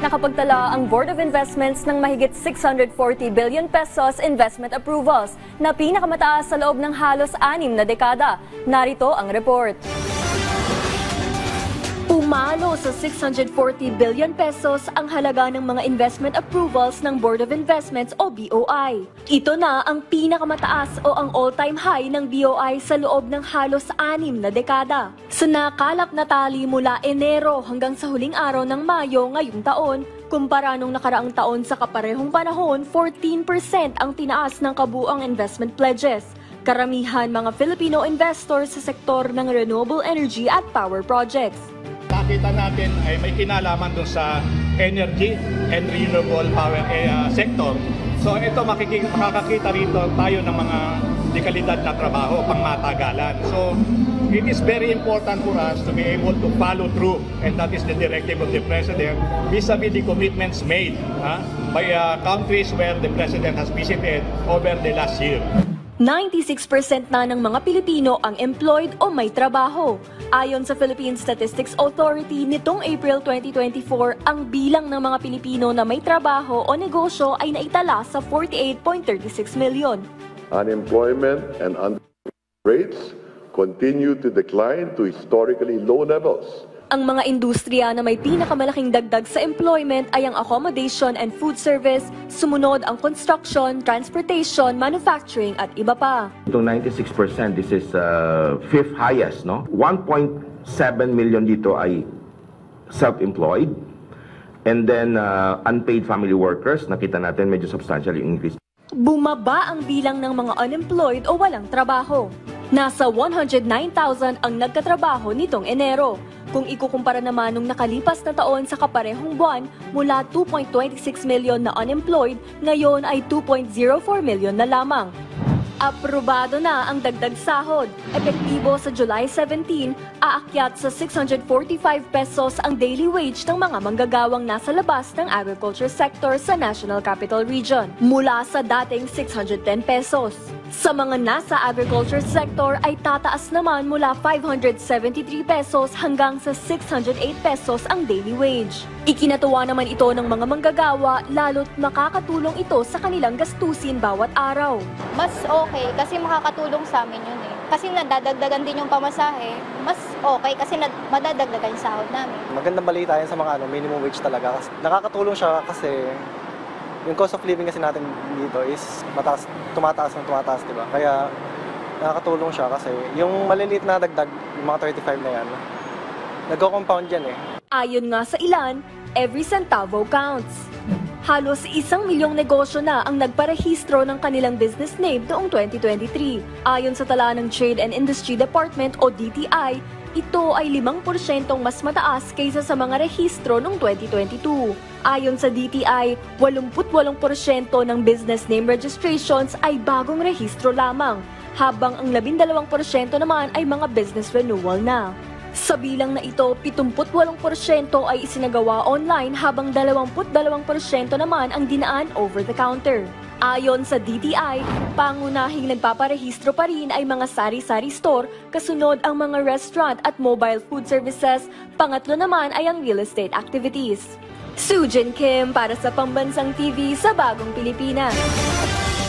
Nakapagtala ang Board of Investments ng mahigit 640 billion pesos investment approvals na pinakamataas sa loob ng halos 6 na dekada. Narito ang report. Pumalo sa 640 billion pesos ang halaga ng mga investment approvals ng Board of Investments o BOI. Ito na ang pinakamataas o ang all-time high ng BOI sa loob ng halos 6 na dekada. Sa nakalap na tali mula Enero hanggang sa huling araw ng Mayo ngayong taon, kumpara nung nakaraang taon sa kaparehong panahon, 14% ang tinaas ng kabuuang investment pledges. Karamihan mga Filipino investors sa sektor ng renewable energy at power projects. Nakita natin ay may kinalaman doon sa energy and renewable power sector. So ito makakakita rito tayo ng mga dekalidad na trabaho, pangmatagalan. So it is very important for us to be able to follow through, and that is the directive of the President vis-a-vis the commitments made by countries where the President has visited over the last year. 96% na ng mga Pilipino ang employed o may trabaho. Ayon sa Philippine Statistics Authority, nitong April 2024, ang bilang ng mga Pilipino na may trabaho o negosyo ay naitala sa 48.36 million. Unemployment and unemployment rates continue to decline to historically low levels. Ang mga industriya na may pinakamalaking dagdag sa employment ay ang accommodation and food service, sumunod ang construction, transportation, manufacturing at iba pa. Itong 96%, this is fifth highest, no? 1.7 million dito ay self-employed, and then unpaid family workers, nakita natin medyo substantially increase. Bumaba ang bilang ng mga unemployed o walang trabaho. Nasa 109,000 ang nagkatrabaho nitong Enero. Kung ikukumpara naman nung nakalipas na taon sa kaparehong buwan, mula 2.26 million na unemployed, ngayon ay 2.04 million na lamang. Aprobado na ang dagdag sahod. Epektibo sa July 17, aakyat sa 645 pesos ang daily wage ng mga manggagawang nasa labas ng agriculture sector sa National Capital Region, mula sa dating 610 pesos. Sa mga nasa agriculture sector ay tataas naman mula 573 pesos hanggang sa 608 pesos ang daily wage. Ikinatuwa naman ito ng mga manggagawa, lalo't makakatulong ito sa kanilang gastusin bawat araw. Mas okay kasi makakatulong sa amin yun eh. Kasi nadadagdagan din yung pamasahe, mas okay kasi madadagdagan yung sahod namin. Magandang balita yan sa mga minimum wage talaga. Nakakatulong siya kasi yung cost of living kasi natin dito is tumataas, di ba? Kaya nakakatulong siya kasi yung maliliit na dagdag, yung mga 35 na yan, nagko-compound yan eh. Ayon nga sa ilan, every centavo counts. Halos 1 milyong negosyo na ang nagparehistro ng kanilang business name noong 2023. Ayon sa tala ng Trade and Industry Department o DTI, ito ay 5% mas mataas kaysa sa mga rehistro noong 2022. Ayon sa DTI, 88% ng business name registrations ay bagong rehistro lamang, habang ang 12% naman ay mga business renewal na. Sa bilang na ito, 78% ay isinagawa online habang 22% naman ang dinaan over the counter. Ayon sa DTI, pangunahing nagpaparehistro pa rin ay mga sari-sari store, kasunod ang mga restaurant at mobile food services, pangatlo naman ay ang real estate activities. Sujin Kim para sa Pambansang TV sa Bagong Pilipinas.